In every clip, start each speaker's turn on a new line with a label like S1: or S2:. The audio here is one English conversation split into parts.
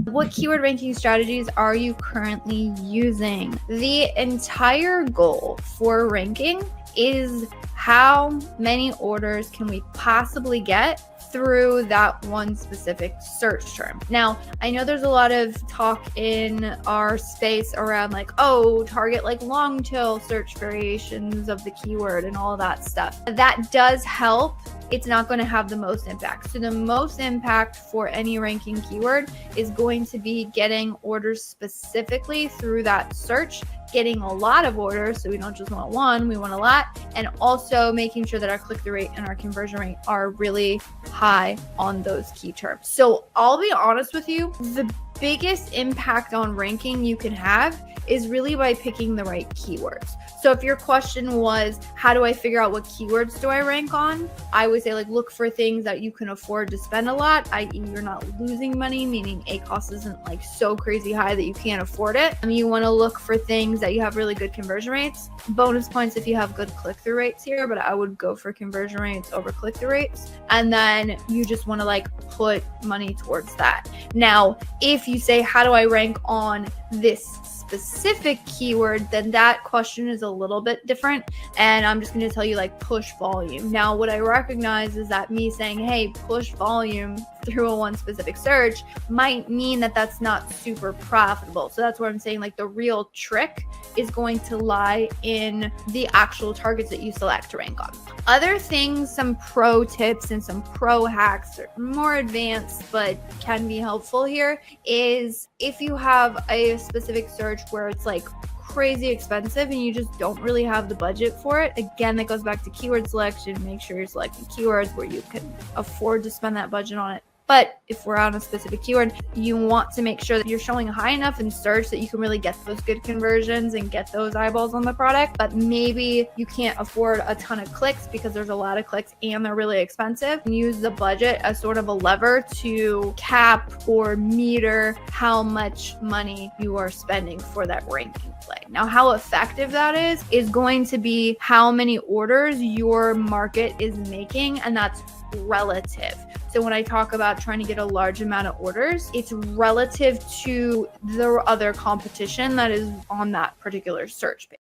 S1: What keyword ranking strategies are you currently using? The entire goal for ranking is how many orders can we possibly get through that one specific search term. Now, I know there's a lot of talk in our space around like, oh, target like long tail search variations of the keyword and all that stuff. That does help. It's not going to have the most impact. So the most impact for any ranking keyword is going to be getting orders specifically through that search, getting a lot of orders. So we don't just want one, we want a lot. And also making sure that our click-through rate and our conversion rate are really high on those key terms. So I'll be honest with you, the biggest impact on ranking you can have is really by picking the right keywords. So if your question was, how do I figure out what keywords do I rank on? I would say like look for things that you can afford to spend a lot, i.e. you're not losing money, meaning ACoS isn't like so crazy high that you can't afford it. You want to look for things that you have really good conversion rates. Bonus points if you have good click-through rates here, but I would go for conversion rates over click-through rates. And then you just want to like put money towards that. Now, if you say, how do I rank on this specific keyword, then that question is a little bit different. And I'm just going to tell you like push volume. Now, what I recognize is that me saying, hey, push volume through a one specific search might mean that that's not super profitable. So that's where I'm saying like the real trick is going to lie in the actual targets that you select to rank on. Other things, some pro tips and some pro hacks are more advanced but can be helpful here, is if you have a specific search where it's like crazy expensive and you just don't really have the budget for it. Again, that goes back to keyword selection. Make sure you're selecting keywords where you can afford to spend that budget on it. But if we're on a specific keyword, you want to make sure that you're showing high enough in search that you can really get those good conversions and get those eyeballs on the product. But maybe you can't afford a ton of clicks because there's a lot of clicks and they're really expensive. And use the budget as sort of a lever to cap or meter how much money you are spending for that ranking play. Now, how effective that is going to be how many orders your market is making, and that's relative. So when I talk about trying to get a large amount of orders, it's relative to the other competition that is on that particular search page.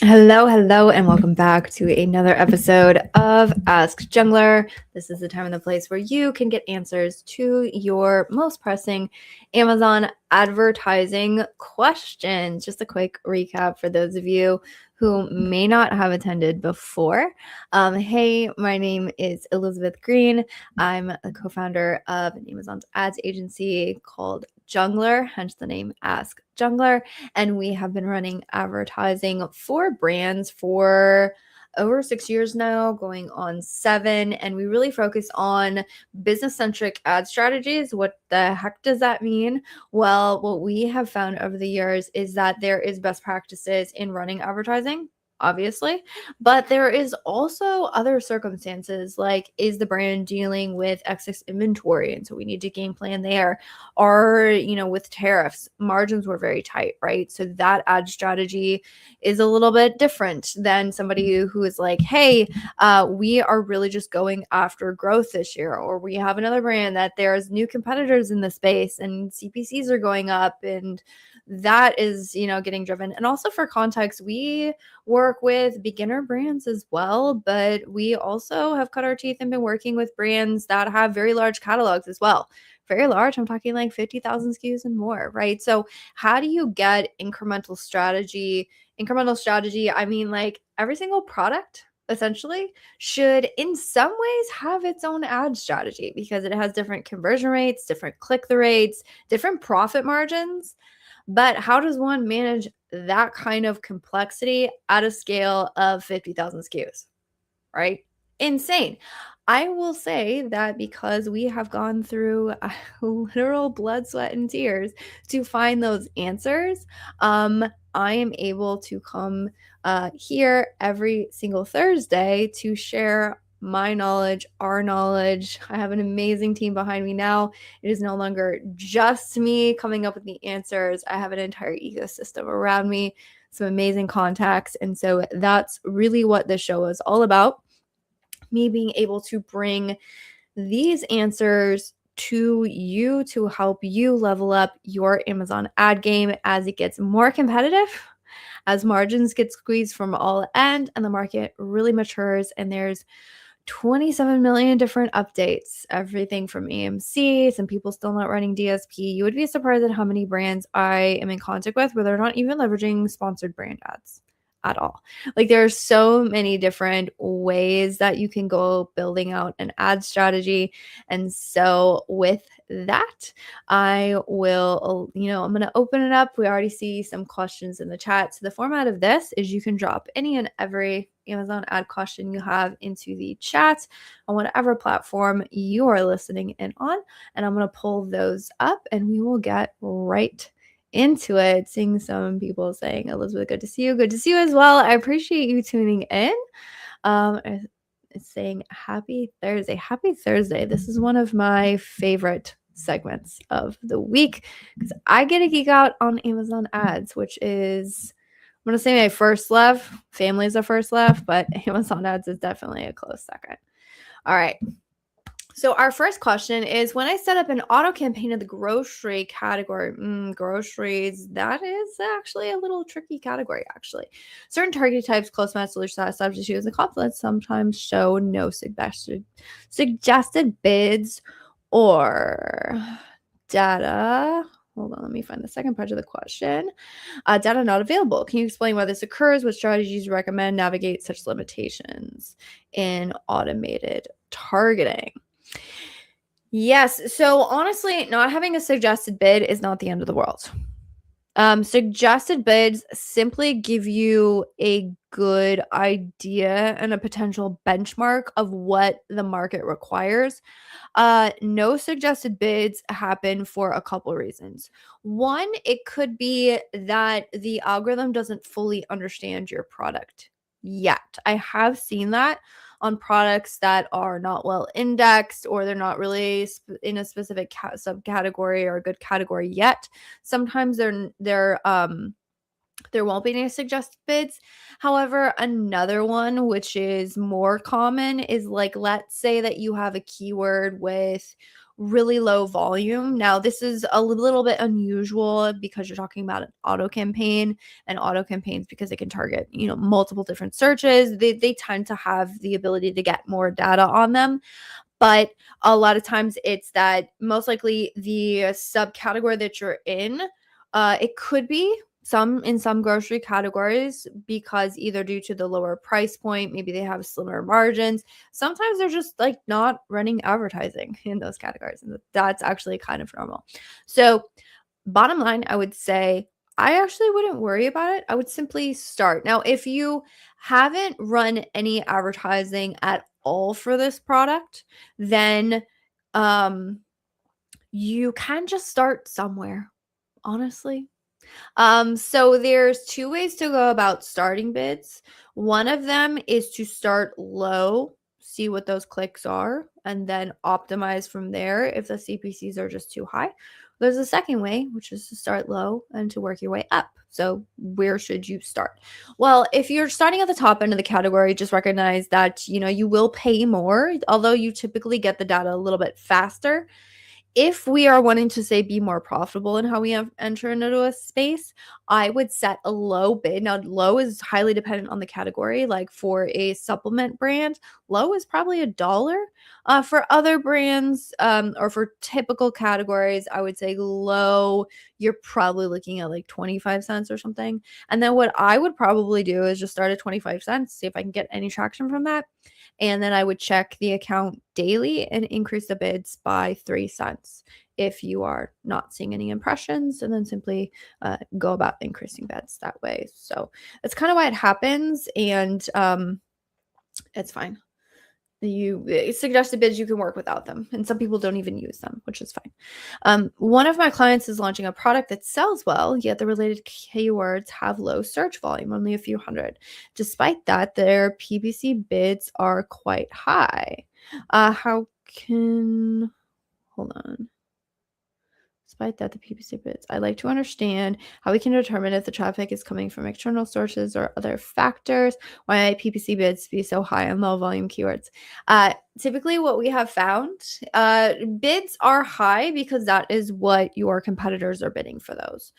S1: Hello, and welcome back to another episode of Ask Junglr. This is the time and the place where you can get answers to your most pressing Amazon advertising questions. Just a quick recap for those of you who may not have attended before. Hey, my name is Elizabeth Greene. I'm a co-founder of an Amazon's ads agency called Junglr, hence the name Ask Junglr. And we have been running advertising for brands for over 6 years now, going on 7. And we really focus on business-centric ad strategies. What the heck does that mean? Well, what we have found over the years is that there is best practices in running advertising, obviously, but there is also other circumstances, like is the brand dealing with excess inventory, and so we need to game plan there. Or, with tariffs, margins were very tight, right? So that ad strategy is a little bit different than somebody who is like, hey, we are really just going after growth this year, or we have another brand that there's new competitors in the space and CPCs are going up, and that is, getting driven. And also for context, we work with beginner brands as well, but we also have cut our teeth and been working with brands that have very large catalogs as well. Very large, I'm talking like 50,000 SKUs and more, right? So how do you get incremental strategy? I mean, like every single product essentially should in some ways have its own ad strategy because it has different conversion rates, different click-through rates, different profit margins. But how does one manage that kind of complexity at a scale of 50,000 SKUs, right? Insane. I will say that because we have gone through literal blood, sweat, and tears to find those answers, I am able to come here every single Thursday to share my knowledge, our knowledge. I have an amazing team behind me now. It is no longer just me coming up with the answers. I have an entire ecosystem around me, some amazing contacts. And so that's really what this show is all about. Me being able to bring these answers to you to help you level up your Amazon ad game as it gets more competitive, as margins get squeezed from all ends and the market really matures and there's 27 million different updates, everything from AMC, some people still not running DSP. You would be surprised at how many brands I am in contact with where they're not even leveraging sponsored brand ads at all. Like there are so many different ways that you can go building out an ad strategy. And so with that, I will, I'm going to open it up. We already see some questions in the chat. So the format of this is you can drop any and every Amazon ad question you have into the chat on whatever platform you are listening in on. And I'm going to pull those up and we will get right into it. Seeing some people saying, Elizabeth, good to see you. Good to see you as well. I appreciate you tuning in. It's saying happy Thursday. Happy Thursday. This is one of my favorite segments of the week because I get to geek out on Amazon ads, which is, I'm going to say my first love. Family is a first love, but Amazon ads is definitely a close second. All right. So our first question is, when I set up an auto campaign in the grocery category, groceries, that is actually a little tricky category, actually. Certain target types, close match, solution substitutes, and conflicts sometimes show no suggested bids or data. Hold on, let me find the second part of the question. Data not available. Can you explain why this occurs? What strategies you recommend navigate such limitations in automated targeting? Yes. So honestly, not having a suggested bid is not the end of the world. Suggested bids simply give you a good idea and a potential benchmark of what the market requires. No suggested bids happen for a couple reasons. One, it could be that the algorithm doesn't fully understand your product yet. I have seen that on products that are not well indexed or they're not really in a specific subcategory or a good category yet. Sometimes there won't be any suggested bids. However, another one which is more common is like, let's say that you have a keyword with really low volume. Now, this is a little bit unusual because you're talking about an auto campaign, and auto campaigns, because they can target, multiple different searches, they tend to have the ability to get more data on them. But a lot of times it's that most likely the subcategory that you're in, it could be in some grocery categories, because either due to the lower price point, maybe they have slimmer margins. Sometimes they're just like not running advertising in those categories. And that's actually kind of normal. So bottom line, I would say I actually wouldn't worry about it. I would simply start. Now, if you haven't run any advertising at all for this product, then you can just start somewhere, honestly. So there's two ways to go about starting bids. One of them is to start low, see what those clicks are, and then optimize from there if the CPCs are just too high. There's a second way, which is to start low and to work your way up. So where should you start? Well, if you're starting at the top end of the category, just recognize that, you will pay more, although you typically get the data a little bit faster. If we are wanting to, say, be more profitable in how we enter into a space, I would set a low bid. Now, low is highly dependent on the category. Like for a supplement brand, low is probably $1. For other brands or for typical categories, I would say low, you're probably looking at like 25 cents or something. And then what I would probably do is just start at 25 cents, see if I can get any traction from that. And then I would check the account daily and increase the bids by 3 cents if you are not seeing any impressions, and then simply go about increasing bids that way. So that's kind of why it happens, and it's fine. You suggested bids, you can work without them, and some people don't even use them, which is fine. One of my clients is launching a product that sells well, yet the related keywords have low search volume, only a few hundred. Despite that, their PPC bids are quite high. Hold on. despite that, the PPC bids. I'd like to understand how we can determine if the traffic is coming from external sources or other factors. Why might PPC bids be so high on low volume keywords? Typically what we have found, bids are high because that is what your competitors are bidding for those.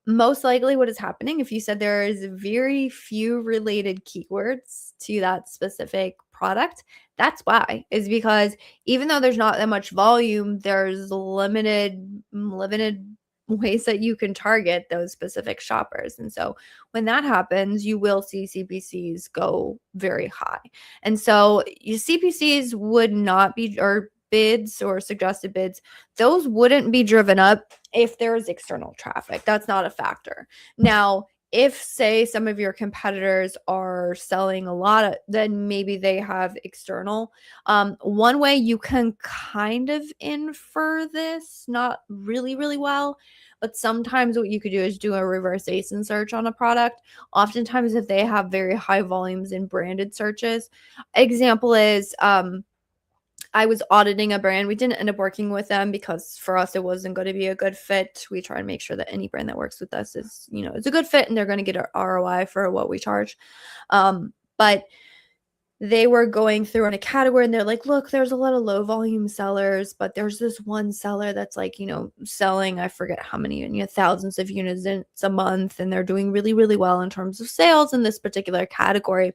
S1: Most likely what is happening, if you said there is very few related keywords to that specific product, that's why, is because even though there's not that much volume, there's limited ways that you can target those specific shoppers. And so when that happens, you will see CPCs go very high. And so your CPCs would not be, or bids or suggested bids, those wouldn't be driven up if there's external traffic. That's not a factor. Now, if say some of your competitors are selling a lot, then maybe they have external. One way you can kind of infer this, not really, really well, but sometimes what you could do is do a reverse ASIN search on a product. Oftentimes, if they have very high volumes in branded searches, example is, I was auditing a brand. We didn't end up working with them because for us it wasn't going to be a good fit. We try and make sure that any brand that works with us is, it's a good fit and they're going to get an ROI for what we charge. But they were going through in a category and they're like, look, there's a lot of low volume sellers, but there's this one seller that's like, selling, I forget how many, thousands of units a month, and they're doing really, really well in terms of sales in this particular category.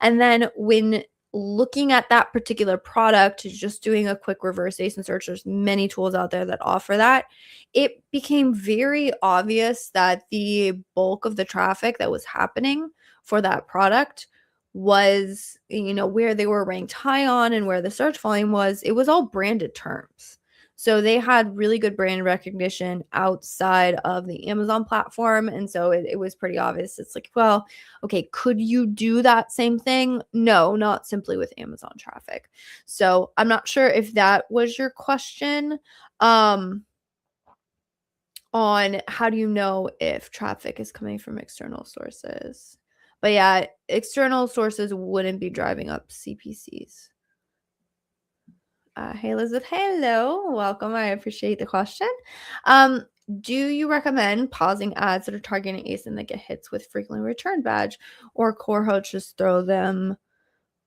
S1: And then when looking at that particular product, just doing a quick reverse ASIN search, there's many tools out there that offer that, it became very obvious that the bulk of the traffic that was happening for that product was, where they were ranked high on and where the search volume was, it was all branded terms. So they had really good brand recognition outside of the Amazon platform. And so it was pretty obvious. It's like, well, okay, could you do that same thing? No, not simply with Amazon traffic. So I'm not sure if that was your question on how do you know if traffic is coming from external sources. But yeah, external sources wouldn't be driving up CPCs. Hey, Elizabeth. Hello. Welcome. I appreciate the question. Do you recommend pausing ads that are targeting ASIN that get hits with frequently returned badge, or cohort just throw them,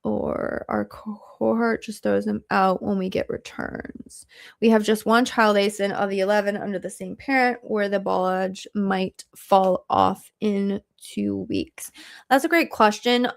S1: or our cohort just throws them out when we get returns? We have just one child ASIN of the 11 under the same parent where the badge might fall off in 2 weeks. That's a great question.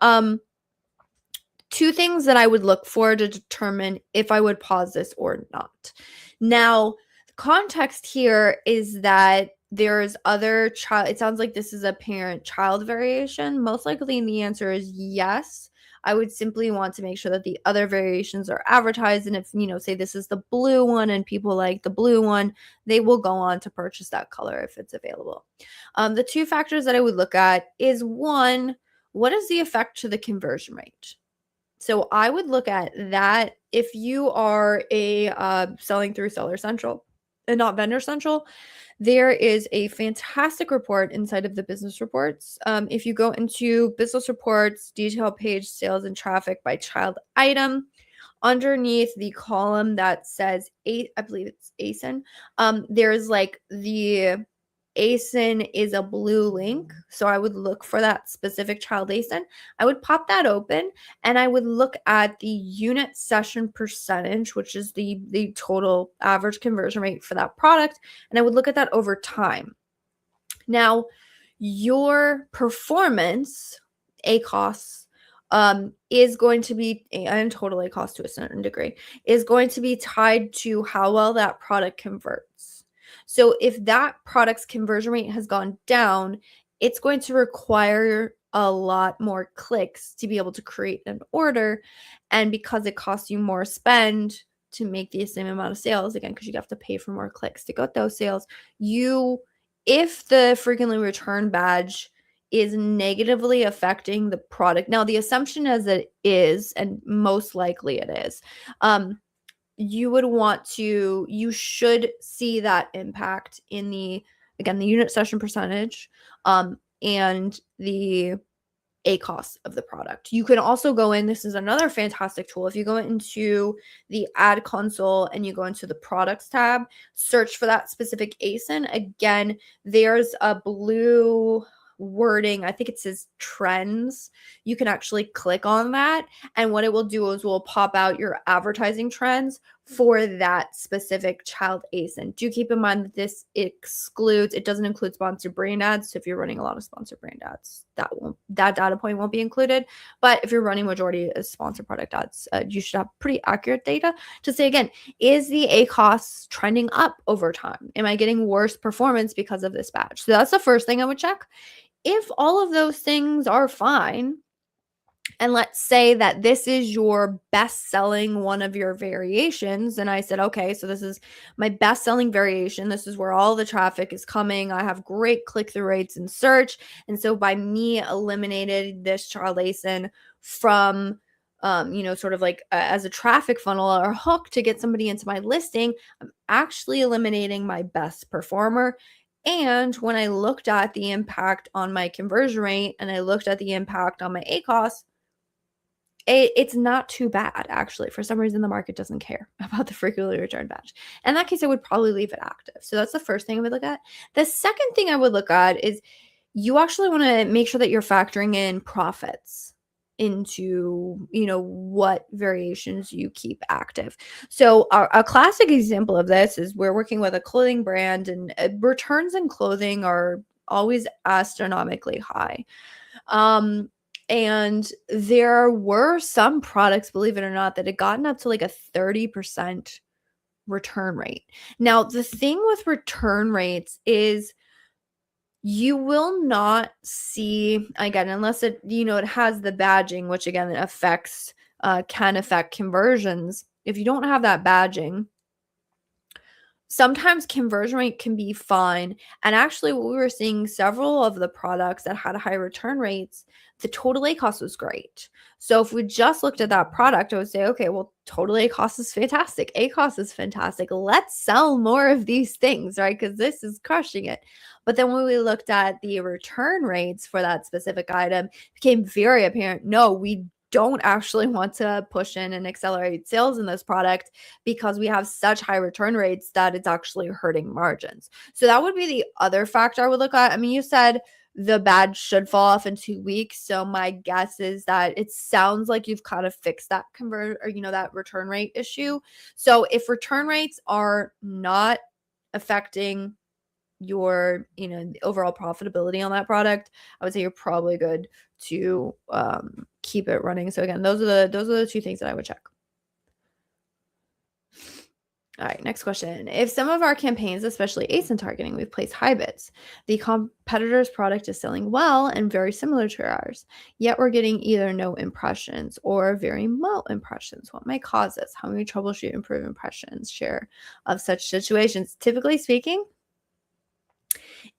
S1: Two things that I would look for to determine if I would pause this or not. Now, the context here is that there's other child. It sounds like this is a parent-child variation. Most likely the answer is yes. I would simply want to make sure that the other variations are advertised. And if, say this is the blue one and people like the blue one, they will go on to purchase that color if it's available. The two factors that I would look at is, one, what is the effect to the conversion rate? So I would look at that. If you are selling through Seller Central and not Vendor Central, there is a fantastic report inside of the business reports. If you go into business reports, detail page, sales and traffic by child item, underneath the column that says, I believe it's ASIN, there's like the ASIN is a blue link. So I would look for that specific child ASIN. I would pop that open and I would look at the unit session percentage, which is the total average conversion rate for that product. And I would look at that over time. Now, your performance, ACoS, is going to be, and total ACoS to a certain degree, is going to be tied to how well that product converts. So if that product's conversion rate has gone down, it's going to require a lot more clicks to be able to create an order. And because it costs you more spend to make the same amount of sales, again, because you have to pay for more clicks to get those sales, if the frequently returned badge is negatively affecting the product, now the assumption is that it is, and most likely it is, you should see that impact in the unit session percentage, and the ACoS of the product. You can also go in, this is another fantastic tool. If you go into the ad console and you go into the products tab, search for that specific ASIN. Again, there's a blue wording, I think it says trends. You can actually click on that, and what it will do is will pop out your advertising trends for that specific child ASIN. Do keep in mind that this excludes, it doesn't include sponsored brand ads. So if you're running a lot of sponsored brand ads, that data point won't be included. But if you're running majority of sponsored product ads, you should have pretty accurate data to say, again, is the ACoS trending up over time? Am I getting worse performance because of this badge? So that's the first thing I would check. If all of those things are fine, and let's say that this is your best selling one of your variations, and I said, okay, so this is my best selling variation. This is where all the traffic is coming. I have great click-through rates in search. And so by me eliminating this child ASIN from, sort of like as a traffic funnel or hook to get somebody into my listing, I'm actually eliminating my best performer. And when I looked at the impact on my conversion rate and I looked at the impact on my ACoS, it's not too bad, actually. For some reason, the market doesn't care about the frequently returned badge. In that case, I would probably leave it active. So that's the first thing I would look at. The second thing I would look at is you actually want to make sure that you're factoring in profits into, what variations you keep active. So a classic example of this is we're working with a clothing brand, and returns in clothing are always astronomically high. And there were some products, believe it or not, that had gotten up to like a 30% return rate. Now, the thing with return rates is you will not see, again, unless it, it has the badging, which again, it can affect conversions. If you don't have that badging, sometimes conversion rate can be fine. And actually, what we were seeing, several of the products that had high return rates, the total ACoS was great. So if we just looked at that product, I would say, okay, well, total ACoS is fantastic. ACoS is fantastic. Let's sell more of these things, right? Because this is crushing it. But then when we looked at the return rates for that specific item, it became very apparent, no, we don't actually want to push in and accelerate sales in this product because we have such high return rates that it's actually hurting margins. So that would be the other factor I would look at. I mean, you said the badge should fall off in 2 weeks. So my guess is that it sounds like you've kind of fixed that that return rate issue. So if return rates are not affecting your the overall profitability on that product, I would say you're probably good to keep it running. So again, those are the two things that I would check. All right, next question. If some of our campaigns, especially ASIN targeting, we've placed high bids, the competitor's product is selling well and very similar to ours, yet we're getting either no impressions or very low impressions. What might cause this? How many troubleshoot improve impressions share of such situations? Typically speaking,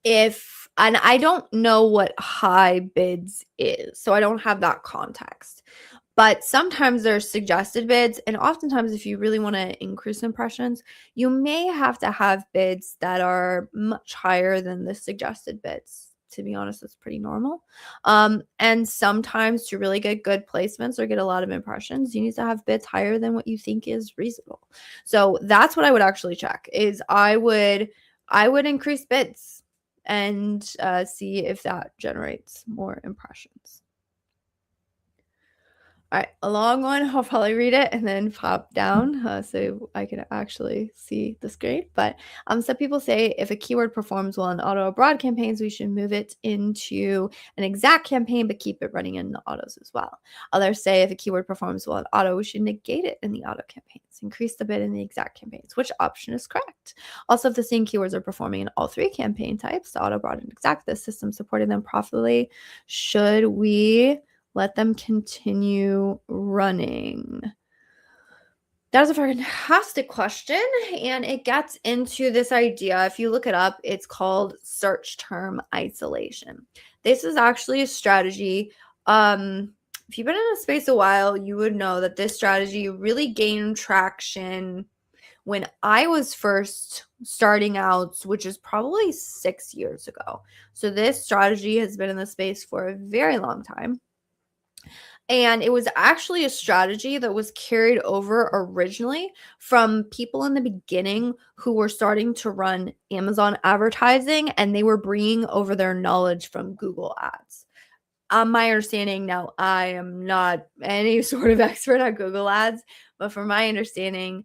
S1: and I don't know what high bids is, so I don't have that context. But sometimes there's suggested bids, and oftentimes if you really want to increase impressions, you may have to have bids that are much higher than the suggested bids. To be honest, that's pretty normal. And sometimes to really get good placements or get a lot of impressions, you need to have bids higher than what you think is reasonable. So that's what I would actually check. Is I would increase bids and see if that generates more impressions. All right, a long one. I'll probably read it and then pop down so I can actually see the screen. But some people say if a keyword performs well in auto abroad campaigns, we should move it into an exact campaign, but keep it running in the autos as well. Others say if a keyword performs well in auto, we should negate it in the auto campaigns, increase the bid in the exact campaigns. Which option is correct? Also, if the same keywords are performing in all three campaign types, auto, abroad, and exact, the system supporting them profitably, should we let them continue running? That is a fantastic question, and it gets into this idea. If you look it up, it's called search term isolation. This is actually a strategy. If you've been in a space a while, you would know that this strategy really gained traction when I was first starting out, which is probably 6 years ago. So this strategy has been in the space for a very long time. And it was actually a strategy that was carried over originally from people in the beginning who were starting to run Amazon advertising, and they were bringing over their knowledge from Google Ads. My understanding, now I am not any sort of expert at Google Ads, but from my understanding,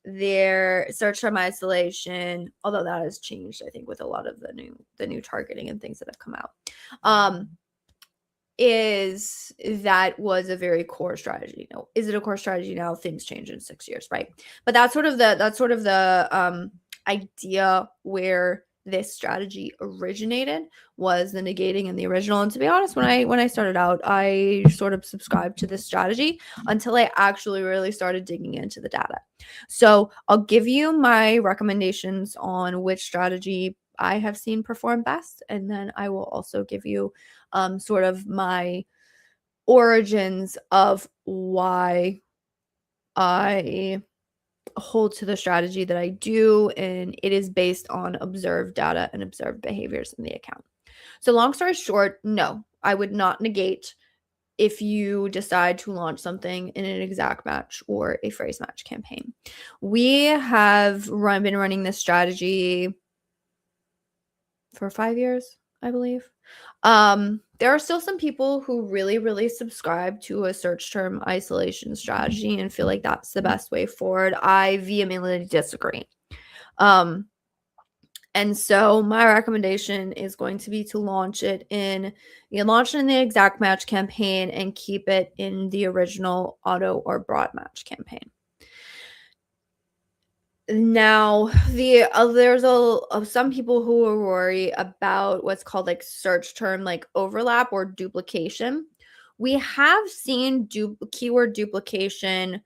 S1: their search term isolation, although that has changed, I think, with a lot of the new targeting and things that have come out, that was a very core strategy. No, is it a core strategy now? Things change in 6 years, right? But that's sort of the idea where this strategy originated, was the negating and the original. And to be honest, when I started out, I sort of subscribed to this strategy until I actually really started digging into the data. So I'll give you my recommendations on which strategy I have seen perform best, and then I will also give you sort of my origins of why I hold to the strategy that I do, and it is based on observed data and observed behaviors in the account. So long story short, no, I would not negate if you decide to launch something in an exact match or a phrase match campaign. We have been running this strategy for 5 years, I believe. There are still some people who really, really subscribe to a search term isolation strategy and feel like that's the best way forward. I vehemently disagree. And so my recommendation is going to be to launch it in the exact match campaign and keep it in the original auto or broad match campaign. Now, there's some people who are worried about what's called like search term like overlap or duplication. We have seen keyword duplication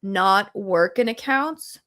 S1: not work in accounts,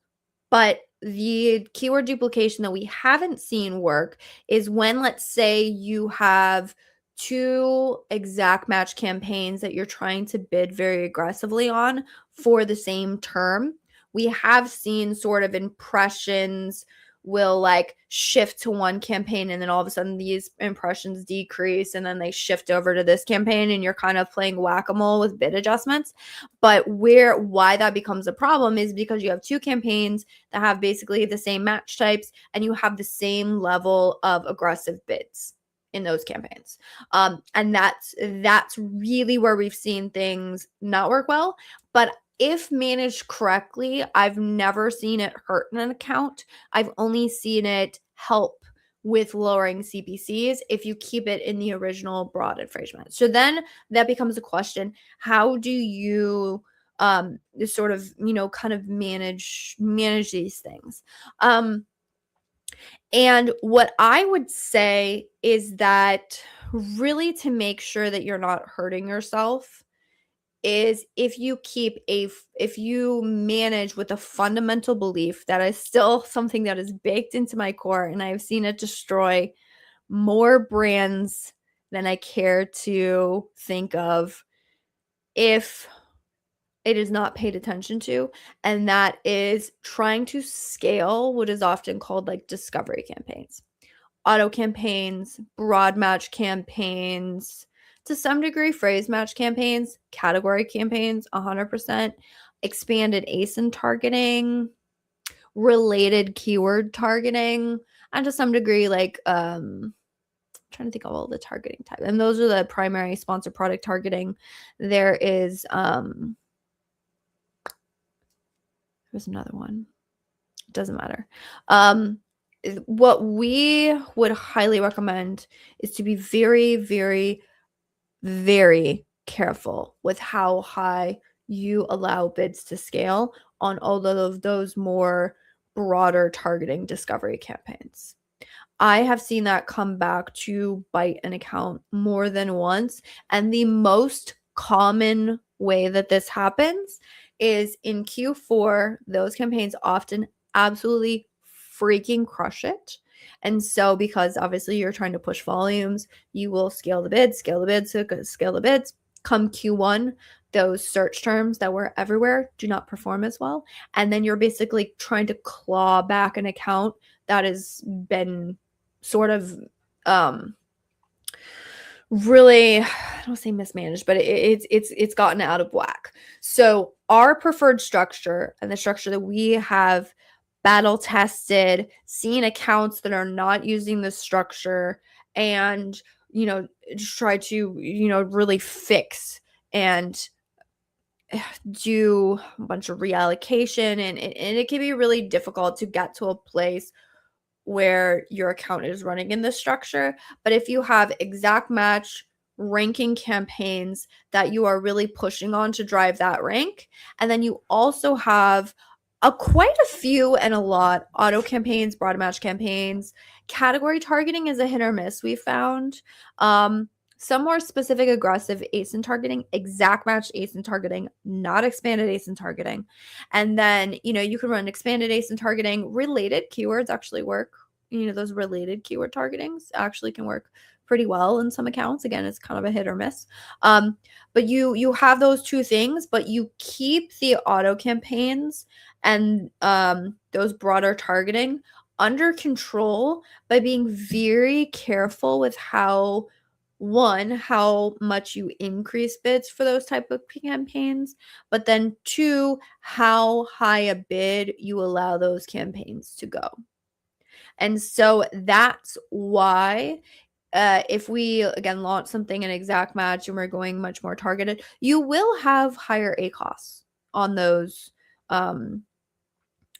S1: but the keyword duplication that we haven't seen work is when, let's say, you have two exact match campaigns that you're trying to bid very aggressively on for the same term. We have seen sort of impressions will like shift to one campaign, and then all of a sudden these impressions decrease, and then they shift over to this campaign, and you're kind of playing whack-a-mole with bid adjustments. But why that becomes a problem is because you have two campaigns that have basically the same match types, and you have the same level of aggressive bids in those campaigns. And that's really where we've seen things not work well. But if managed correctly, I've never seen it hurt an account. I've only seen it help with lowering CPCs if you keep it in the original broad and phrase match. So then that becomes a question: how do you sort of kind of manage these things? And what I would say is that really, to make sure that you're not hurting yourself, is if you manage with a fundamental belief that is still something that is baked into my core, and I've seen it destroy more brands than I care to think of if it is not paid attention to, and that is trying to scale what is often called like discovery campaigns, auto campaigns, broad match campaigns, to some degree phrase match campaigns, category campaigns, 100%, expanded ASIN targeting, related keyword targeting, and to some degree like trying to think of all the targeting type. And those are the primary sponsor product targeting. There is there's another one. It doesn't matter. What we would highly recommend is to be very, very, very careful with how high you allow bids to scale on all of those more broader targeting discovery campaigns. I have seen that come back to bite an account more than once. And the most common way that this happens is in Q4, those campaigns often absolutely freaking crush it. And so, because obviously you're trying to push volumes, you will scale the bids. Come Q1, those search terms that were everywhere do not perform as well. And then you're basically trying to claw back an account that has been sort of really, I don't say mismanaged, but it's gotten out of whack. So our preferred structure and the structure that we have battle tested, seen accounts that are not using the structure, and just try to really fix and do a bunch of reallocation, and it can be really difficult to get to a place where your account is running in this structure. But if you have exact match ranking campaigns that you are really pushing on to drive that rank, and then you also have quite a few and a lot auto campaigns, broad match campaigns, category targeting is a hit or miss, we found. Some more specific aggressive ASIN targeting, exact match ASIN targeting, not expanded ASIN targeting. And then, you can run expanded ASIN targeting. Related keywords actually work. Those related keyword targetings actually can work pretty well in some accounts. Again, it's kind of a hit or miss. But you have those two things, but you keep the auto campaigns and those broader targeting under control by being very careful with how much you increase bids for those type of campaigns, but then two, how high a bid you allow those campaigns to go. And so that's why if we again launch something in exact match and we're going much more targeted, you will have higher ACoS on those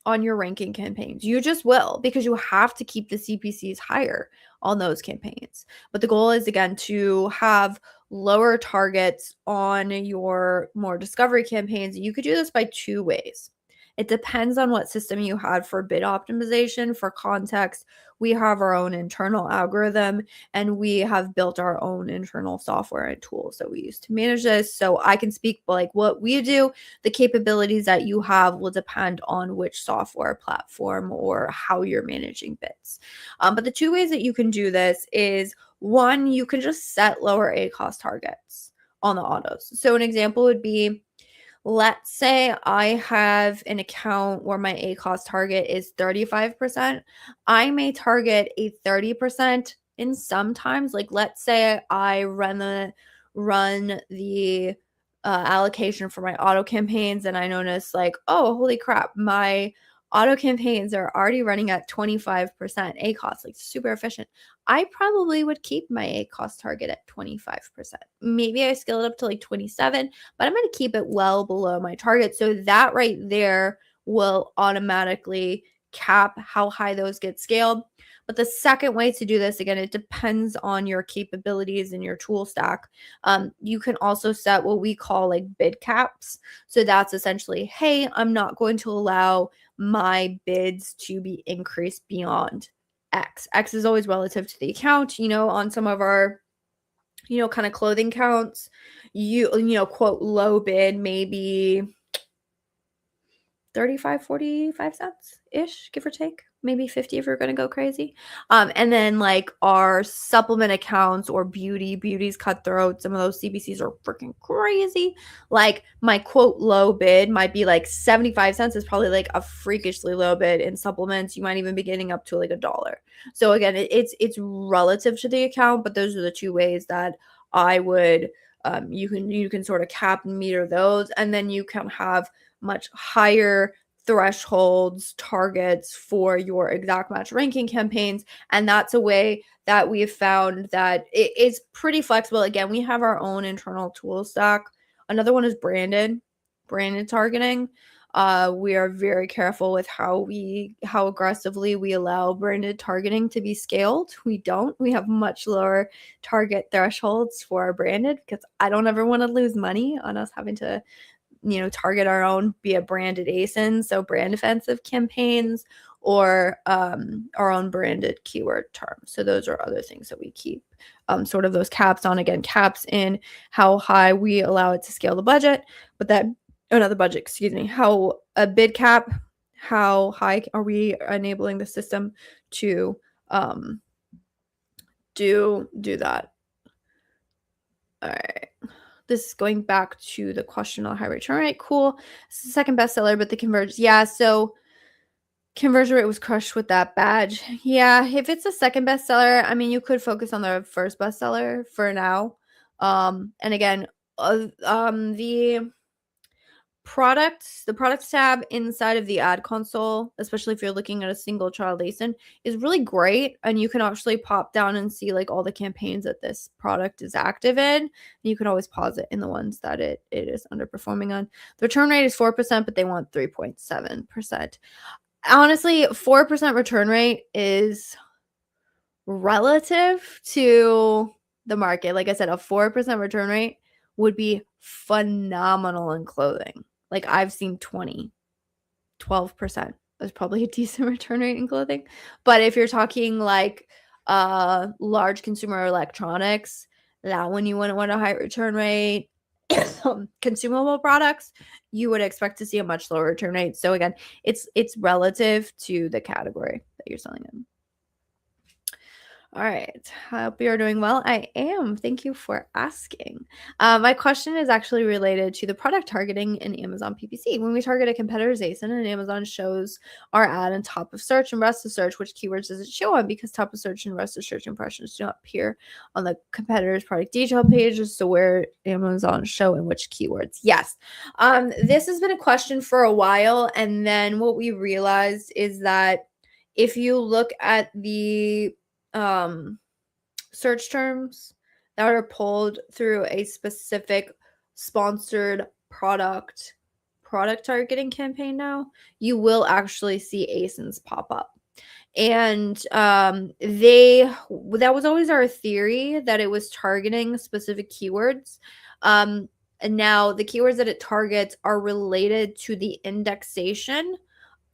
S1: on your ranking campaigns. You just will, because you have to keep the CPCs higher on those campaigns. But the goal is, again, to have lower targets on your more discovery campaigns. You could do this by two ways. It depends on what system you had for bid optimization. For context, we have our own internal algorithm, and we have built our own internal software and tools that we use to manage this. So I can speak like what we do. The capabilities that you have will depend on which software platform or how you're managing bids. But the two ways that you can do this is, one, you can just set lower ACoS targets on the autos. So an example would be, let's say I have an account where my ACoS target is 35%. I may target a 30% in sometimes. Like, let's say I run the allocation for my auto campaigns, and I notice like, oh, holy crap, my auto campaigns are already running at 25% ACoS, like super efficient. I probably would keep my ACoS target at 25%. Maybe I scale it up to like 27, but I'm going to keep it well below my target. So that right there will automatically cap how high those get scaled. But the second way to do this, again, it depends on your capabilities and your tool stack. You can also set what we call like bid caps. So that's essentially, hey, I'm not going to allow my bids to be increased beyond X. X is always relative to the account. On some of our kind of clothing counts, quote low bid maybe 35, 45 cents ish, give or take, maybe 50 if you're going to go crazy. And then like our supplement accounts or beauty's cutthroat, some of those CPCs are freaking crazy. Like my quote low bid might be like 75 cents is probably like a freakishly low bid. In supplements, you might even be getting up to like $1. So again, it's relative to the account, but those are the two ways that I would you can sort of cap and meter those, and then you can have much higher thresholds, targets for your exact match ranking campaigns. And that's a way that we have found that it is pretty flexible. Again, we have our own internal tool stack. Another one is branded targeting. We are very careful with how aggressively we allow branded targeting to be scaled. We have much lower target thresholds for our branded, because I don't ever want to lose money on us having to target our own, be a branded ASIN, so brand offensive campaigns, or our own branded keyword terms. So those are other things that we keep sort of those caps on. Again, caps in how high we allow it to scale the budget, but that, not the budget, excuse me, how a bid cap, how high are we enabling the system to do that. All right. This is going back to the question on high return rate. Cool. This is the second bestseller, but the converge. Yeah. So Conversion rate was crushed with that badge. Yeah, if it's a second bestseller, I mean, you could focus on the first bestseller for now. And again, the products tab inside of the ad console, especially if you're looking at a single child ASIN, is really great. And you can actually pop down and see like all the campaigns that this product is active in. You can always pause it in the ones that it is underperforming on. The return rate is 4%, but they want 3.7%. Honestly, 4% return rate is relative to the market. Like I said, a 4% return rate would be phenomenal in clothing. Like I've seen 12% is probably a decent return rate in clothing. But if you're talking like large consumer electronics, that one you wouldn't want a high return rate. Consumable products, you would expect to see a much lower return rate. So again, it's relative to the category that you're selling in. All right. I hope you're doing well. I am. Thank you for asking. My question is actually related to the product targeting in Amazon PPC. When we target a competitor's ASIN and Amazon shows our ad on top of search and rest of search, which keywords does it show on? Because top of search and rest of search impressions do not appear on the competitor's product detail page. So where Amazon show and which keywords? Yes. This has been a question for a while. And then what we realized is that if you look at the search terms that are pulled through a specific sponsored product targeting campaign now, you will actually see ASINs pop up. And that was always our theory, that it was targeting specific keywords. And now the keywords that it targets are related to the indexation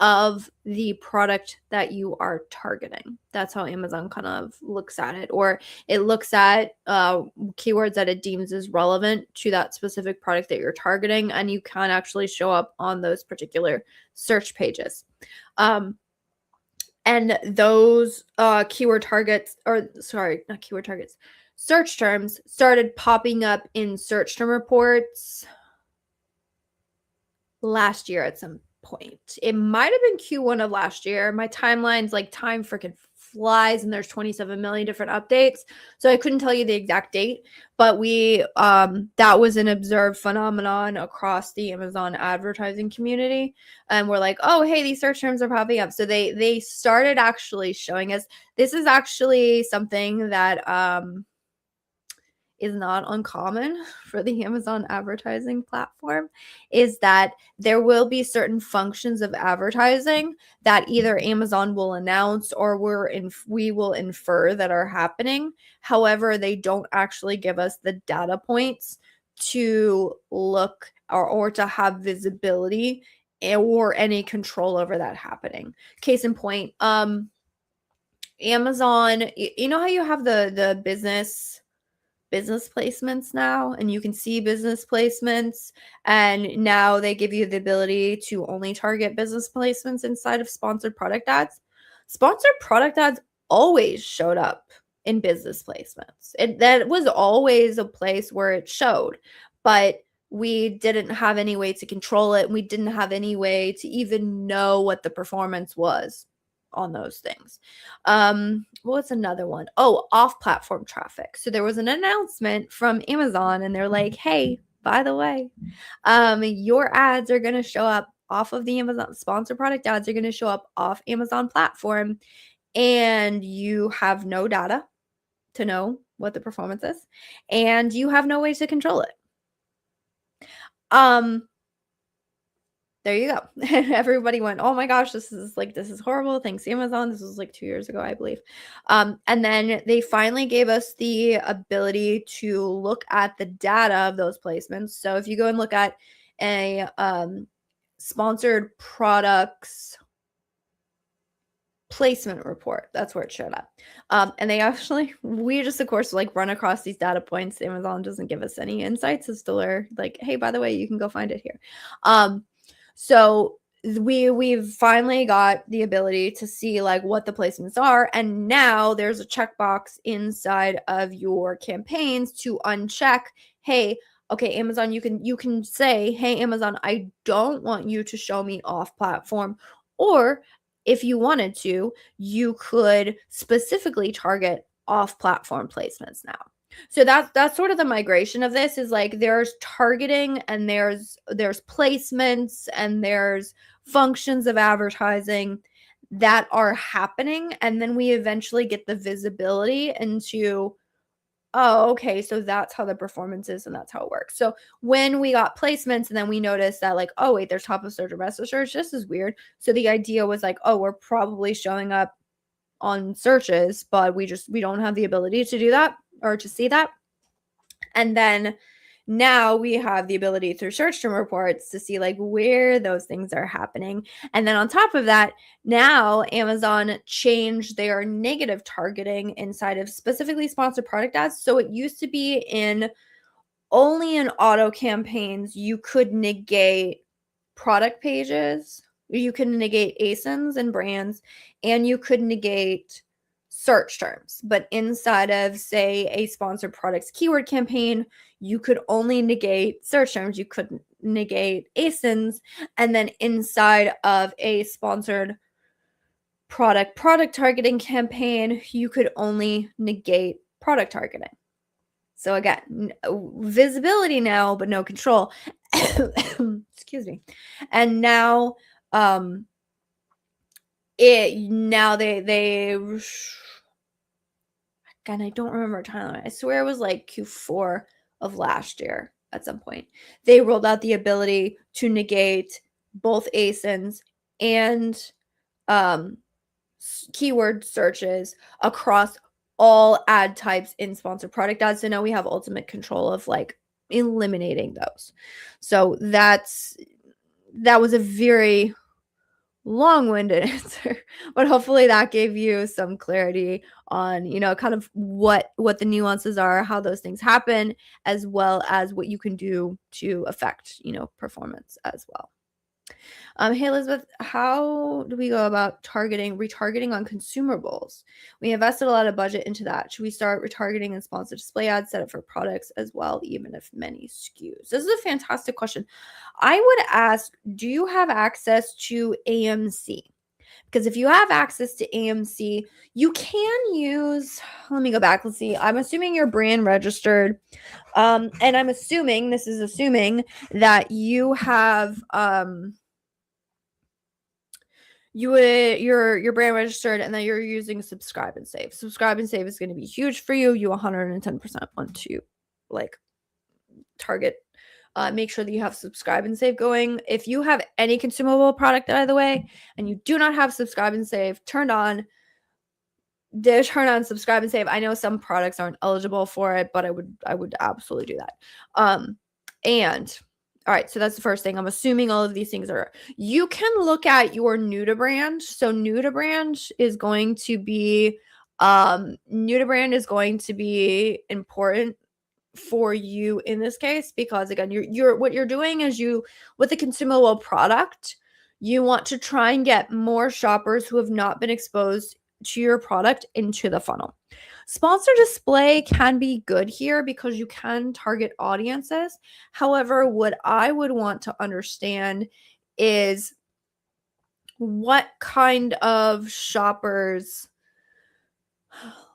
S1: of the product that you are targeting. That's how Amazon kind of looks at it, or it looks at keywords that it deems is relevant to that specific product that you're targeting, and you can actually show up on those particular search pages. And those keyword targets, or sorry, not keyword targets, search terms started popping up in search term reports last year at some point. It might have been Q1 of last year. My timeline's like time freaking flies, and there's 27 million different updates. So I couldn't tell you the exact date, but we that was an observed phenomenon across the Amazon advertising community. And we're like, oh, hey, these search terms are popping up. So they started actually showing us. This is actually something that is not uncommon for the Amazon advertising platform, is that there will be certain functions of advertising that either Amazon will announce or we will infer that are happening. However, they don't actually give us the data points to look or to have visibility or any control over that happening. Case in point, Amazon, you know how you have the business placements now, and you can see business placements, and now they give you the ability to only target business placements inside of sponsored product ads. Sponsored product ads always showed up in business placements. That was always a place where it showed, but we didn't have any way to control it. We didn't have any way to even know what the performance was on those things. What's another one? Oh, off-platform traffic. So there was an announcement from Amazon, and they're like, hey, by the way, your ads are going to show up off of the Amazon sponsored product ads are going to show up off Amazon platform, and you have no data to know what the performance is, and you have no way to control it. There you go. Everybody went, oh my gosh, this is horrible. Thanks, Amazon. This was like 2 years ago, I believe. And then they finally gave us the ability to look at the data of those placements. So if you go and look at a sponsored products placement report, that's where it showed up. And we just, of course, like run across these data points. Amazon doesn't give us any insights as to where, like, hey, by the way, you can go find it here. So we've finally got the ability to see like what the placements are, and now there's a checkbox inside of your campaigns to uncheck, hey, okay, Amazon, you can say, hey, Amazon, I don't want you to show me off platform, or if you wanted to, you could specifically target off-platform placements now. So that's sort of the migration of this, is like there's targeting and there's placements and there's functions of advertising that are happening, and then we eventually get the visibility into, oh, okay, so that's how the performance is and that's how it works. So when we got placements and then we noticed that, like, oh wait, there's top of search or message search, this is weird. So the idea was like, oh, we're probably showing up on searches, but we don't have the ability to do that or to see that. And then now we have the ability through search term reports to see like where those things are happening. And then on top of that, now Amazon changed their negative targeting inside of specifically sponsored product ads. So it used to be only in auto campaigns, you could negate product pages, you could negate ASINs and brands, and you could negate search terms. But inside of, say, a sponsored products keyword campaign, you could only negate search terms, you couldn't negate ASINs. And then inside of a sponsored product targeting campaign, you could only negate product targeting. So again, visibility now, but no control. Excuse me. And now they again, I don't remember a timeline. I swear it was like Q4 of last year at some point. They rolled out the ability to negate both ASINs and keyword searches across all ad types in sponsored product ads. So now we have ultimate control of like eliminating those. So that was a very long-winded answer, but hopefully that gave you some clarity on, kind of what the nuances are, how those things happen, as well as what you can do to affect, performance as well. Hey Elizabeth, how do we go about retargeting on consumables? We invested a lot of budget into that. Should we start retargeting and sponsored display ads set up for products as well, even if many SKUs? This is a fantastic question. I would ask, do you have access to AMC? Because if you have access to AMC, you can use, let me go back. Let's see. I'm assuming you're brand registered. And I'm assuming that you have, you're brand registered and that you're using subscribe and save. Subscribe and save is going to be huge for you. You 110% want to like target, make sure that you have subscribe and save going. If you have any consumable product, by the way, and you do not have subscribe and save turned on, turn on subscribe and save. I know some products aren't eligible for it, but I would absolutely do that. And all right, so that's the first thing. I'm assuming all of these things are. You can look at your new to brand. So new to brand is going to be important for you in this case, because again, what you're doing is with a consumable product, you want to try and get more shoppers who have not been exposed to your product into the funnel. Sponsored display can be good here because you can target audiences. However, what I would want to understand is what kind of shoppers,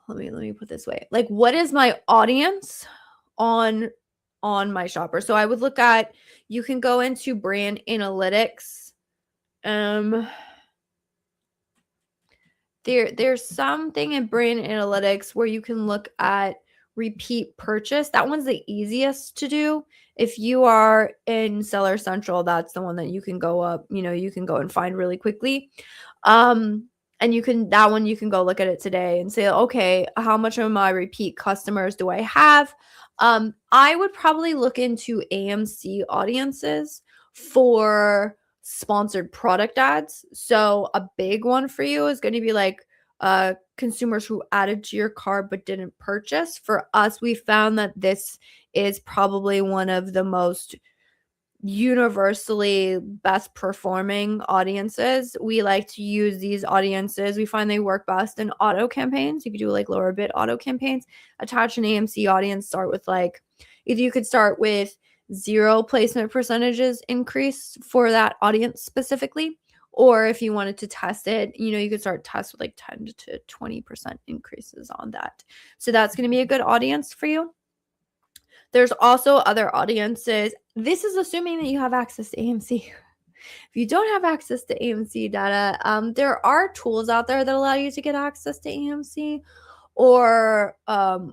S1: let me put this way, like what is my audience on my shopper? So I would look at, you can go into brand analytics. There's something in brand analytics where you can look at repeat purchase. That one's the easiest to do. If you are in Seller Central, that's the one that you can go up, you can go and find really quickly. And you can go look at it today and say, okay, how much of my repeat customers do I have? I would probably look into AMC audiences for sponsored product ads. So a big one for you is going to be like consumers who added to your cart but didn't purchase. For us, we found that this is probably one of the most universally best performing audiences. We like to use these audiences. We find they work best in auto campaigns. You could do like lower bid auto campaigns, attach an AMC audience, start with like, either you could start with 0 placement percentages increase for that audience specifically, Or if you wanted to test it, you could start test with like 10 to 20% increases on that. So that's going to be a good audience for you. There's also other audiences. This is assuming that you have access to AMC. If you don't have access to AMC data, there are tools out there that allow you to get access to AMC. Or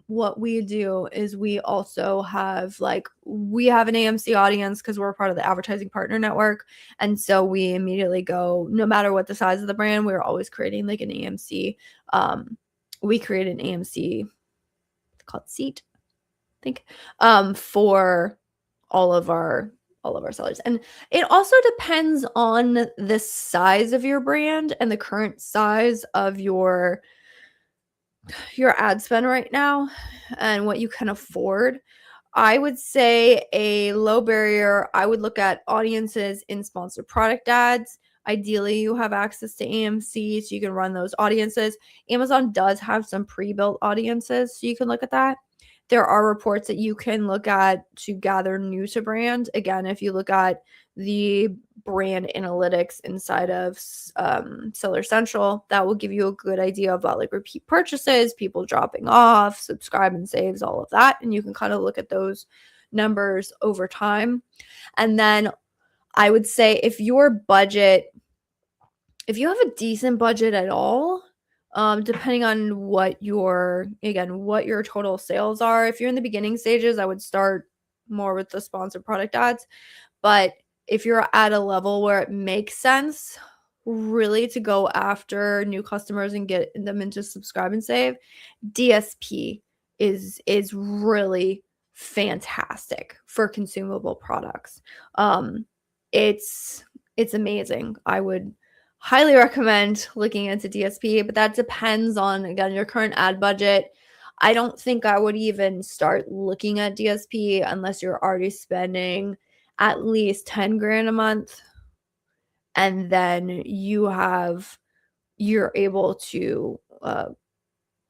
S1: what we do is we also have we have an AMC audience because we're part of the advertising partner network. And so we immediately go, no matter what the size of the brand, we're always creating like an AMC. We create an AMC called Seat, I think, for all of our sellers. And it also depends on the size of your brand and the current size of your ad spend right now and what you can afford. I would say a low barrier, I would look at audiences in sponsored product ads. Ideally, you have access to AMC so you can run those audiences. Amazon does have some pre-built audiences, so you can look at that. There are reports that you can look at to gather new to brand. Again, if you look at the brand analytics inside of Seller Central, that will give you a good idea about like repeat purchases, people dropping off, subscribe and saves, all of that. And you can kind of look at those numbers over time. And then I would say if you have a decent budget at all, depending on what your total sales are. If you're in the beginning stages, I would start more with the sponsored product ads. But if you're at a level where it makes sense really to go after new customers and get them into subscribe and save, DSP is really fantastic for consumable products. It's amazing. I would highly recommend looking into DSP, but that depends on, again, your current ad budget. I don't think I would even start looking at DSP unless you're already spending at least 10 grand a month. And then you're able to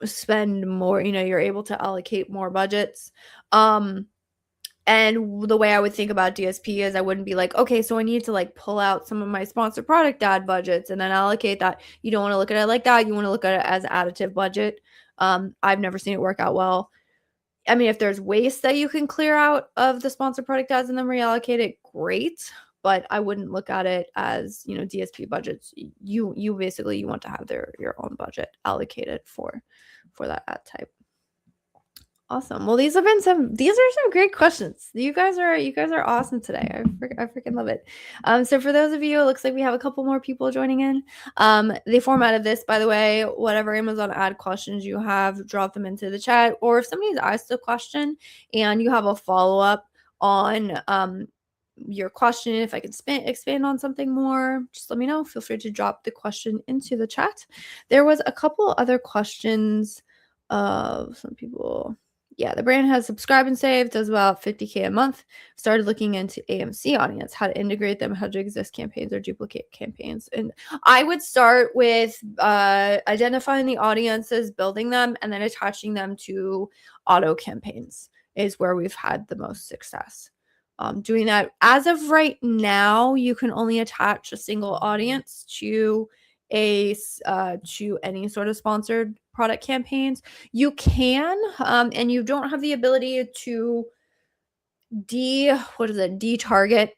S1: spend more, you're able to allocate more budgets. And the way I would think about DSP is I wouldn't be like, okay, so I need to like pull out some of my sponsored product ad budgets and then allocate that. You don't want to look at it like that. You want to look at it as additive budget. I've never seen it work out well. I mean, if there's waste that you can clear out of the sponsored product ads and then reallocate it, great. But I wouldn't look at it as, DSP budgets. You basically, you want to have your own budget allocated for that ad type. Awesome. Well, these are some great questions. You guys are awesome today. I freaking love it. So for those of you, it looks like we have a couple more people joining in. The format of this, by the way, whatever Amazon ad questions you have, drop them into the chat. Or if somebody's asked a question and you have a follow-up on your question, if I can expand on something more, just let me know. Feel free to drop the question into the chat. There was a couple other questions of some people. Yeah, the brand has subscribe and save, does about 50K a month. Started looking into AMC audience, how to integrate them, how to exist campaigns or duplicate campaigns. And I would start with identifying the audiences, building them, and then attaching them to auto campaigns is where we've had the most success. Doing that. As of right now, you can only attach a single audience to any sort of sponsored product campaigns. You can, and you don't have the ability to detarget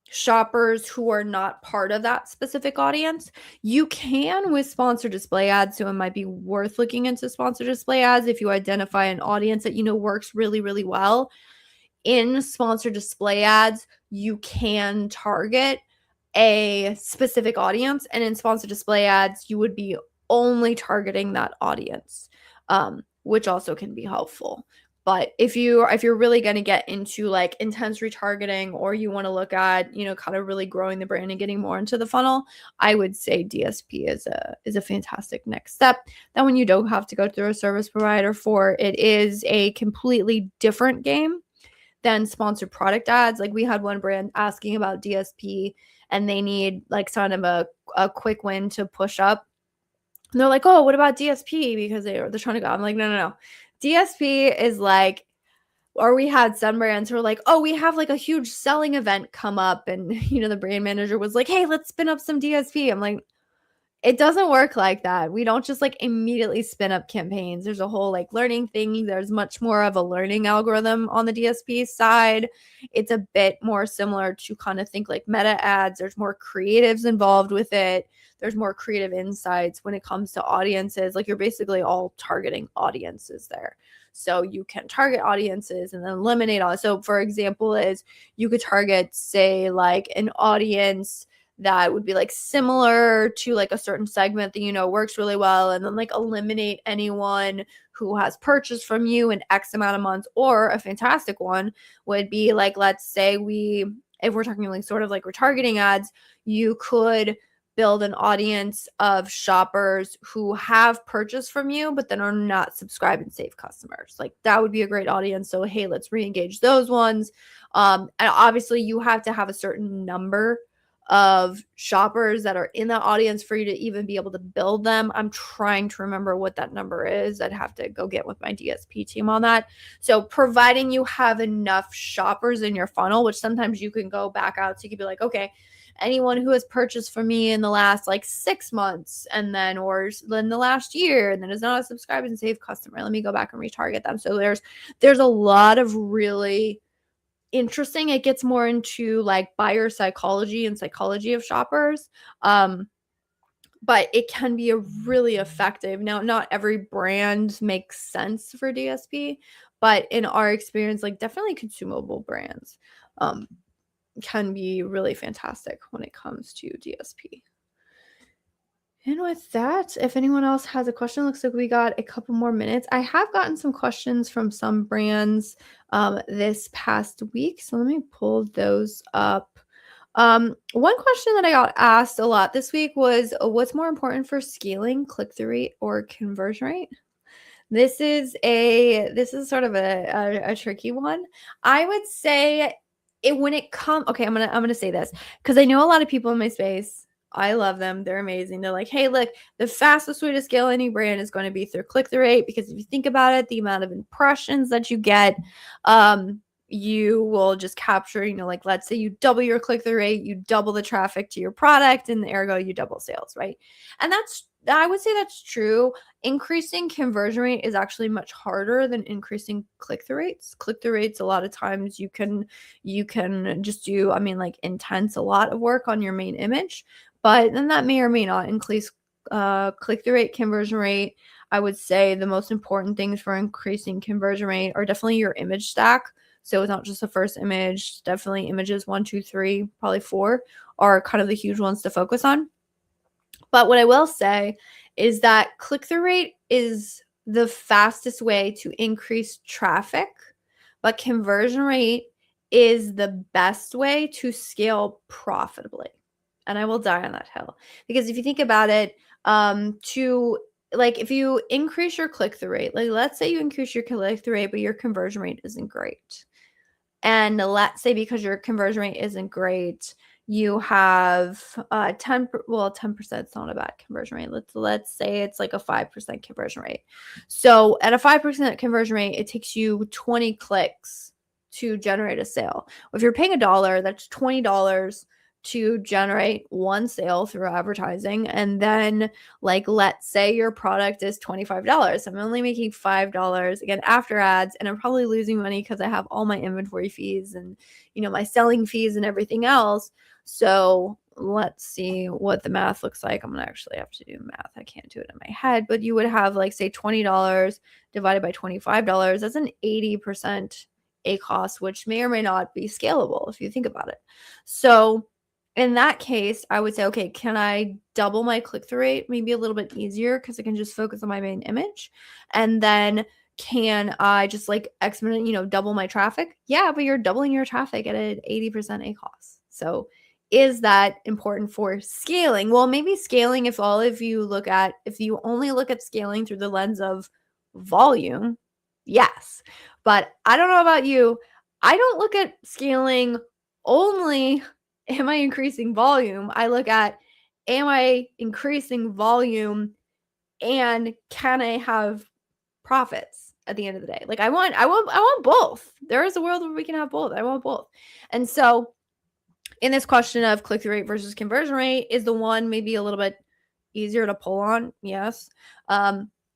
S1: shoppers who are not part of that specific audience. You can with sponsored display ads, so it might be worth looking into sponsored display ads if you identify an audience that works really, really well. In sponsored display ads, you can target a specific audience, and in sponsored display ads, you would be only targeting that audience, which also can be helpful. But if you're really going to get into like intense retargeting, or you want to look at, kind of really growing the brand and getting more into the funnel, I would say DSP is a fantastic next step. That one you don't have to go through a service provider for. It is a completely different game than sponsored product ads. Like we had one brand asking about DSP and they need like kind of a quick win to push up. And they're like, oh, what about DSP? Because they're trying to go. I'm like, no. DSP is like, or we had some brands who were like, oh, we have like a huge selling event come up. And, the brand manager was like, hey, let's spin up some DSP. I'm like, it doesn't work like that. We don't just like immediately spin up campaigns. There's a whole like learning thing. There's much more of a learning algorithm on the DSP side. It's a bit more similar to kind of think like meta ads. There's more creatives involved with it. There's more creative insights when it comes to audiences. Like you're basically all targeting audiences there. So you can target audiences and then eliminate all. So for example, is you could target, say, like an audience that would be like similar to like a certain segment that works really well, and then like eliminate anyone who has purchased from you in X amount of months. Or a fantastic one would be like, let's say if we're talking like sort of like retargeting ads, you could build an audience of shoppers who have purchased from you but then are not subscribe and save customers. Like that would be a great audience. So hey, let's re-engage those ones. And obviously you have to have a certain number of shoppers that are in that audience for you to even be able to build them. I'm trying to remember what that number is. I'd have to go get with my DSP team on that. So providing you have enough shoppers in your funnel, which sometimes you can go back out, so you could be like, okay, anyone who has purchased from me in the last like 6 months and then or in the last year and then is not a subscribe and save customer, let me go back and retarget them. So there's a lot of really interesting. It gets more into like buyer psychology and psychology of shoppers. But it can be a really effective. Now, not every brand makes sense for DSP, but in our experience, like definitely consumable brands can be really fantastic when it comes to DSP. And with that, if anyone else has a question, looks like we got a couple more minutes. I have gotten some questions from some brands this past week. So let me pull those up. One question that I got asked a lot this week was, what's more important for scaling, click-through rate or conversion rate? This is sort of a tricky one. I would say when it comes, okay, I'm gonna say this because I know a lot of people in my space. I love them. They're amazing. They're like, hey, look, the fastest way to scale any brand is going to be through click-through rate, because if you think about it, the amount of impressions that you get, you will just capture, like let's say you double your click-through rate, you double the traffic to your product, and ergo you double sales, right? And I would say that's true. Increasing conversion rate is actually much harder than increasing click-through rates. Click-through rates, a lot of times you can just do, like intense, a lot of work on your main image, but then that may or may not increase click-through rate, conversion rate. I would say the most important things for increasing conversion rate are definitely your image stack. So it's not just the first image, definitely images 1, 2, 3, probably 4 are kind of the huge ones to focus on. But what I will say is that click-through rate is the fastest way to increase traffic, but conversion rate is the best way to scale profitably. And I will die on that hill, because if you think about it, if you increase your click-through rate, like let's say you increase your click-through rate, but your conversion rate isn't great. And let's say because your conversion rate isn't great, you have 10% is not a bad conversion rate. Let's say it's like a 5% conversion rate. So at a 5% conversion rate, it takes you 20 clicks to generate a sale. If you're paying $1, that's $20 to generate one sale through advertising. And then let's say your product is $25. I'm only making $5 again after ads, and I'm probably losing money because I have all my inventory fees and my selling fees and everything else. So let's see what the math looks like. I'm gonna actually have to do math. I can't do it in my head, but you would have say $20 divided by $25. That's an 80% ACoS, which may or may not be scalable if you think about it. So in that case, I would say, okay, can I double my click-through rate? Maybe a little bit easier because I can just focus on my main image. And then can I just exponent, double my traffic? Yeah, but you're doubling your traffic at an 80% ACoS. So is that important for scaling? Well, maybe scaling, if you only look at scaling through the lens of volume, yes. But I don't know about you. I don't look at scaling only, am I increasing volume? I look at, am I increasing volume and can I have profits at the end of the day. Like I want both. There is a world where we can have both. I want both. And so in this question of click-through rate versus conversion rate, is the one maybe a little bit easier to pull on? Yes.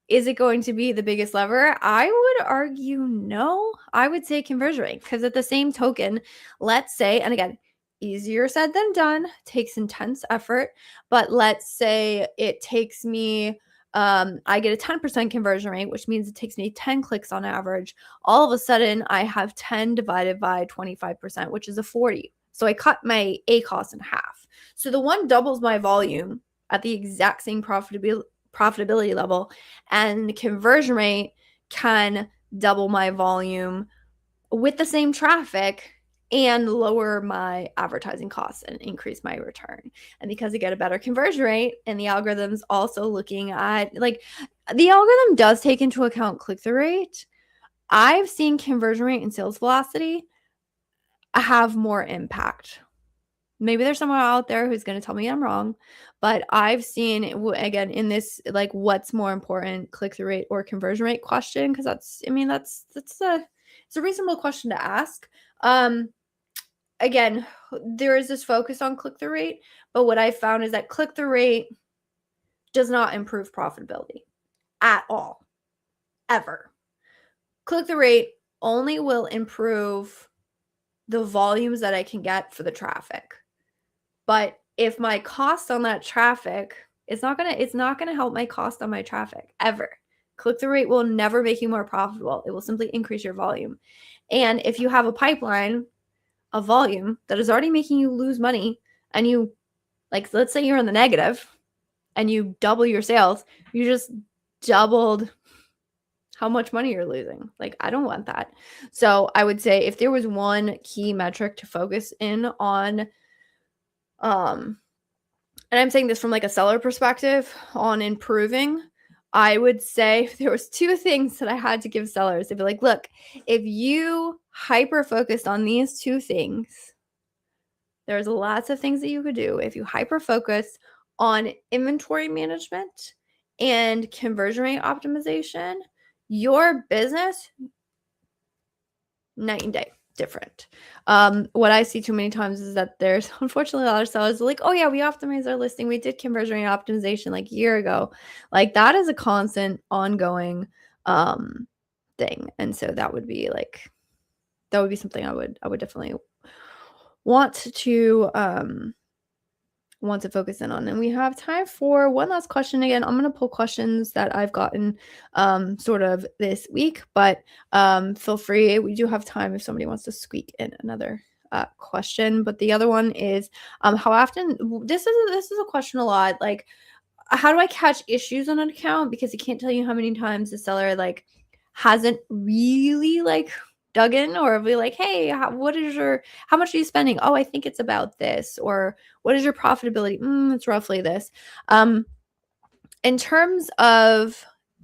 S1: Is it going to be the biggest lever? I would argue no. I would say conversion rate, because at the same token, let's say, and again, easier said than done, takes intense effort, but let's say it takes me, I get a 10% conversion rate, which means it takes me 10 clicks on average. All of a sudden, I have 10 divided by 25%, which is a 40. So I cut my ACoS in half. So the one doubles my volume at the exact same profitability level, and the conversion rate can double my volume with the same traffic and lower my advertising costs and increase my return. And because I get a better conversion rate, and the algorithm's also looking at, like, the algorithm does take into account click-through rate, I've seen conversion rate and sales velocity have more impact. Maybe there's someone out there who's going to tell me I'm wrong, but I've seen, again, in this, like, what's more important, click-through rate or conversion rate question, because it's a reasonable question to ask. Again, there is this focus on click-through rate, but what I found is that click-through rate does not improve profitability at all, ever. Click-through rate only will improve the volumes that I can get for the traffic. But if my cost on that traffic, it's not gonna help my cost on my traffic ever. Click-through rate will never make you more profitable. It will simply increase your volume. And if you have a pipeline of volume that is already making you lose money, and you, like, let's say you're in the negative and you double your sales, you just doubled how much money you're losing. Like, I don't want that. So I would say if there was one key metric to focus in on, and I'm saying this from like a seller perspective on improving, I would say if there was two things that I had to give sellers, they'd be like, look, if you hyper focused on these two things, there's lots of things that you could do. If you hyper focus on inventory management and conversion rate optimization, your business, night and day different. What I see too many times is that there's unfortunately a lot of sellers like, oh yeah, we optimized our listing, we did conversion rate optimization like a year ago. Like, that is a constant ongoing thing. And so that would be something I would definitely want to focus in on. And we have time for one last question. Again, I'm going to pull questions that I've gotten sort of this week, but feel free. We do have time if somebody wants to squeak in another question. But the other one is how often, this is a question a lot, like, how do I catch issues on an account? Because I can't tell you how many times the seller, like, hasn't really, like, dug in, or be like, hey, how much are you spending? Oh, I think it's about this. Or what is your profitability? It's roughly this. In terms of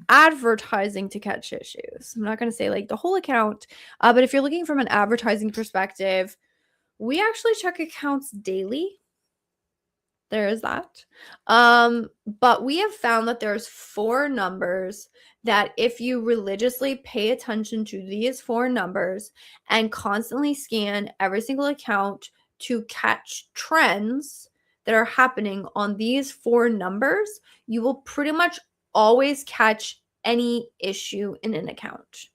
S1: advertising to catch issues, I'm not going to say like the whole account, but if you're looking from an advertising perspective, we actually check accounts daily. There is that. But we have found that there's 4 numbers that if you religiously pay attention to these 4 numbers and constantly scan every single account to catch trends that are happening on these 4 numbers, you will pretty much always catch any issue in an account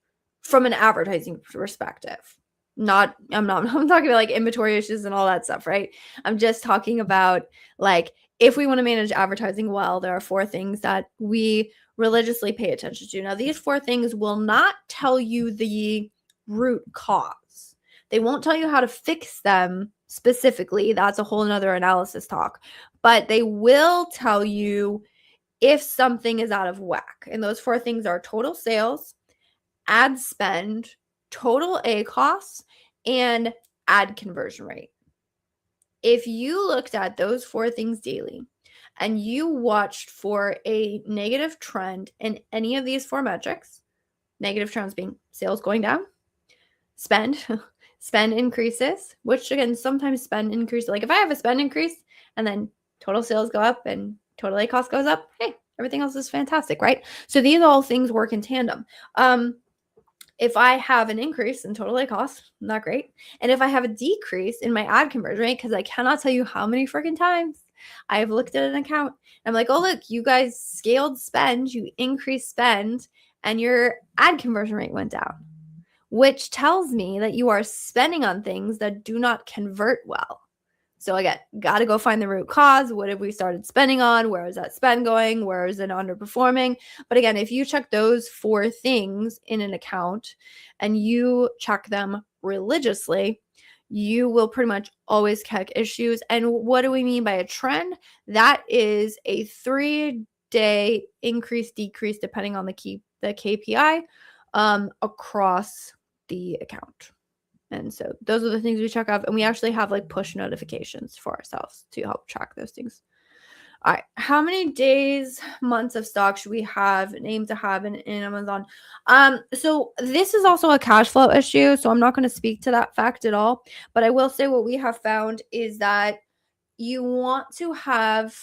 S1: from an advertising perspective. I'm talking about like inventory issues and all that stuff, right? I'm just talking about, like, if we want to manage advertising well, there are 4 things that we religiously pay attention to. Now, these 4 things will not tell you the root cause. They won't tell you how to fix them specifically. That's a whole nother analysis talk. But they will tell you if something is out of whack. And those 4 things are total sales, ad spend, total ACoS, and ad conversion rate. If you looked at those 4 things daily and you watched for a negative trend in any of these 4 metrics, negative trends being sales going down, spend increases, which again, sometimes spend increase, like if I have a spend increase and then total sales go up and total ACoS goes up, hey, everything else is fantastic, right? So these all things work in tandem. if I have an increase in total cost, not great. And if I have a decrease in my ad conversion rate, because I cannot tell you how many freaking times I've looked at an account and I'm like, oh, look, you guys scaled spend, you increased spend, and your ad conversion rate went down, which tells me that you are spending on things that do not convert well. So again, got to go find the root cause. What have we started spending on? Where is that spend going? Where is it underperforming? But again, if you check those 4 things in an account and you check them religiously, you will pretty much always catch issues. And what do we mean by a trend? That is a 3-day increase, decrease, depending on the KPI across the account. And so those are the things we check off. And we actually have like push notifications for ourselves to help track those things. All right. How many days, months of stock should we have aim to have in Amazon? So this is also a cash flow issue. So I'm not going to speak to that fact at all. But I will say what we have found is that you want to have,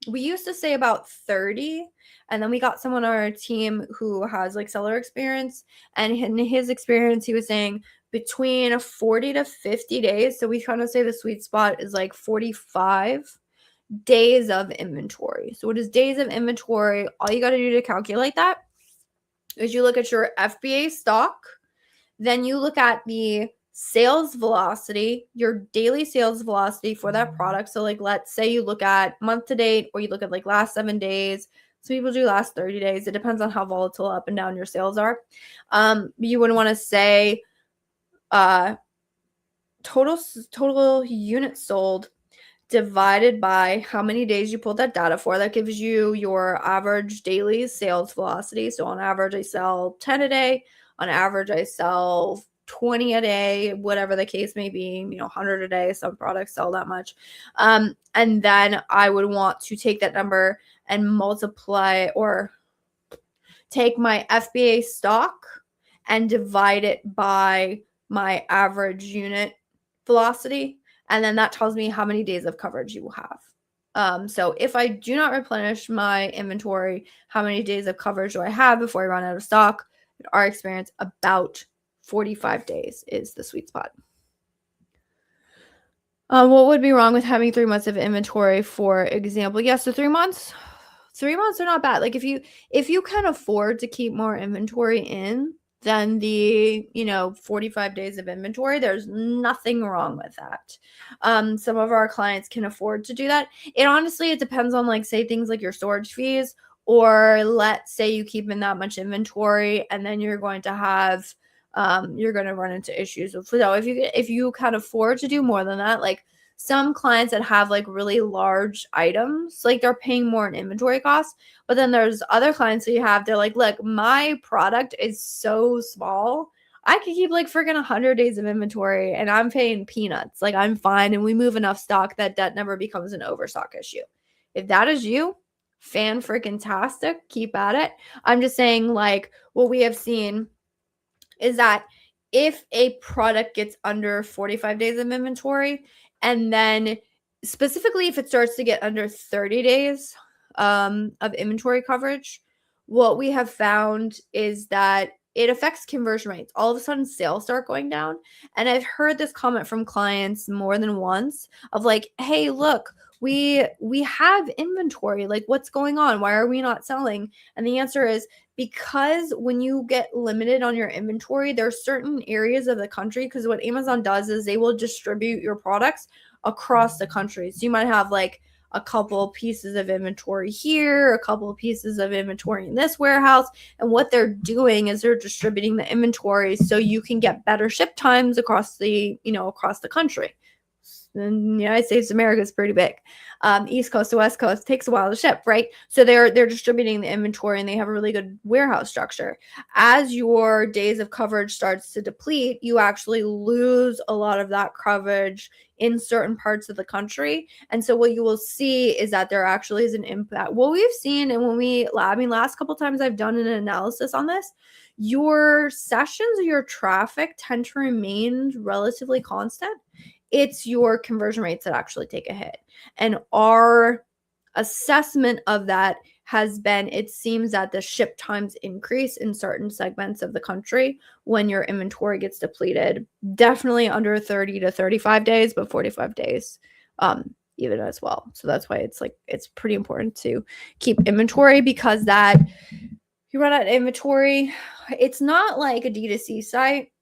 S1: we used to say about 30. And then we got someone on our team who has like seller experience. And in his experience, he was saying between 40 to 50 days. So we kind of say the sweet spot is like 45 days of inventory. So what is days of inventory? All you got to do to calculate that is you look at your FBA stock, then you look at the sales velocity, your daily sales velocity for that product. So like, let's say you look at month to date, or you look at like last 7 days. Some people do last 30 days. It depends on how volatile up and down your sales are. You would want to say total units sold divided by how many days you pulled that data for. That gives you your average daily sales velocity. So on average, I sell 10 a day. On average, I sell 20 a day, whatever the case may be, 100 a day. Some products sell that much. And then I would want to take that number and multiply or take my FBA stock and divide it by my average unit velocity. And then that tells me how many days of coverage you will have. So if I do not replenish my inventory, how many days of coverage do I have before I run out of stock? In our experience, about 45 days is the sweet spot. What would be wrong with having 3 months of inventory, for example? Yes, so 3 months. 3 months are not bad. Like if you can afford to keep more inventory in than the 45 days of inventory, there's nothing wrong with that. Some of our clients can afford to do that. It depends on, like, say things like your storage fees, or let's say you keep in that much inventory and then you're going to have you're going to run into issues. So if you can afford to do more than that, like some clients that have like really large items, like they're paying more in inventory costs. But then there's other clients that you have, they're like, look, my product is so small, I could keep like freaking 100 days of inventory and I'm paying peanuts. Like I'm fine. And we move enough stock that never becomes an overstock issue. If that is you, fan freaking tastic, keep at it. I'm just saying, like, what we have seen is that if a product gets under 45 days of inventory, and then specifically if it starts to get under 30 days of inventory coverage, what we have found is that it affects conversion rates. All of a sudden sales start going down. And I've heard this comment from clients more than once of like, hey, look, we have inventory. Like, what's going on? Why are we not selling? And the answer is because when you get limited on your inventory, there are certain areas of the country, because what Amazon does is they will distribute your products across the country. So you might have like a couple pieces of inventory here, a couple of pieces of inventory in this warehouse. And what they're doing is they're distributing the inventory so you can get better ship times across the country. And the United States of America is pretty big. East Coast to West Coast takes a while to ship, right? So they're distributing the inventory and they have a really good warehouse structure. As your days of coverage starts to deplete, you actually lose a lot of that coverage in certain parts of the country. And so what you will see is that there actually is an impact. What we've seen, and last couple times I've done an analysis on this, your sessions or your traffic tend to remain relatively constant. It's your conversion rates that actually take a hit. And our assessment of that has been, it seems that the ship times increase in certain segments of the country when your inventory gets depleted. Definitely under 30 to 35 days, but 45 days even as well. So that's why it's pretty important to keep inventory, because that you run out of inventory. It's not like a D2C site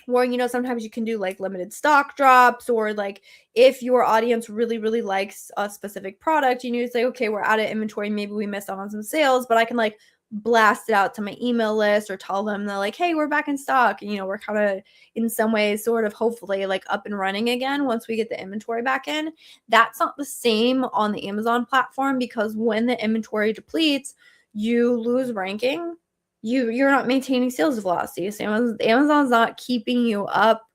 S1: where, sometimes you can do like limited stock drops, or like if your audience really, really likes a specific product, you need to say, okay, we're out of inventory. Maybe we missed out on some sales, but I can like blast it out to my email list or tell them that like, hey, we're back in stock. And, we're kind of in some ways sort of hopefully like up and running again once we get the inventory back in. That's not the same on the Amazon platform, because when the inventory depletes, you lose ranking. You're not maintaining sales velocity. So Amazon's not keeping you up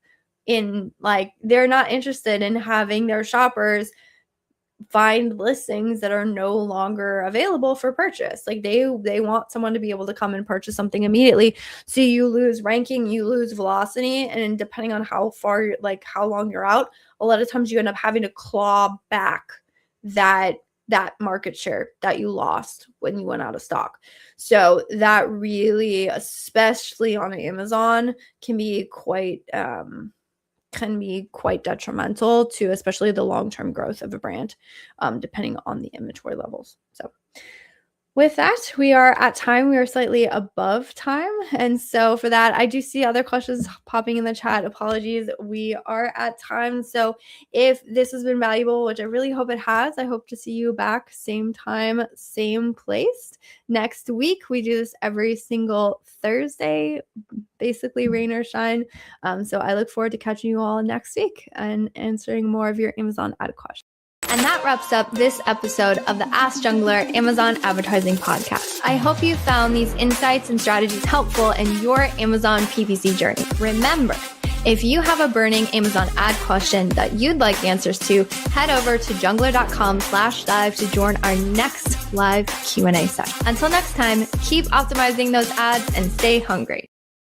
S1: in, like, they're not interested in having their shoppers find listings that are no longer available for purchase. Like they want someone to be able to come and purchase something immediately. So you lose ranking, you lose velocity, and depending on how far, like how long you're out, a lot of times you end up having to claw back that market share that you lost when you went out of stock. So that really, especially on Amazon, can be quite detrimental to especially the long-term growth of a brand, depending on the inventory levels. So with that, we are at time. We are slightly above time. And so for that, I do see other questions popping in the chat. Apologies. We are at time. So if this has been valuable, which I really hope it has, I hope to see you back same time, same place next week. We do this every single Thursday, basically rain or shine. So I look forward to catching you all next week and answering more of your Amazon ad questions. And that wraps up this episode of the Ask Junglr Amazon Advertising Podcast. I hope you found these insights and strategies helpful in your Amazon PPC journey. Remember, if you have a burning Amazon ad question that you'd like answers to, head over to junglr.com/live to join our next live Q&A session. Until next time, keep optimizing those ads and stay hungry.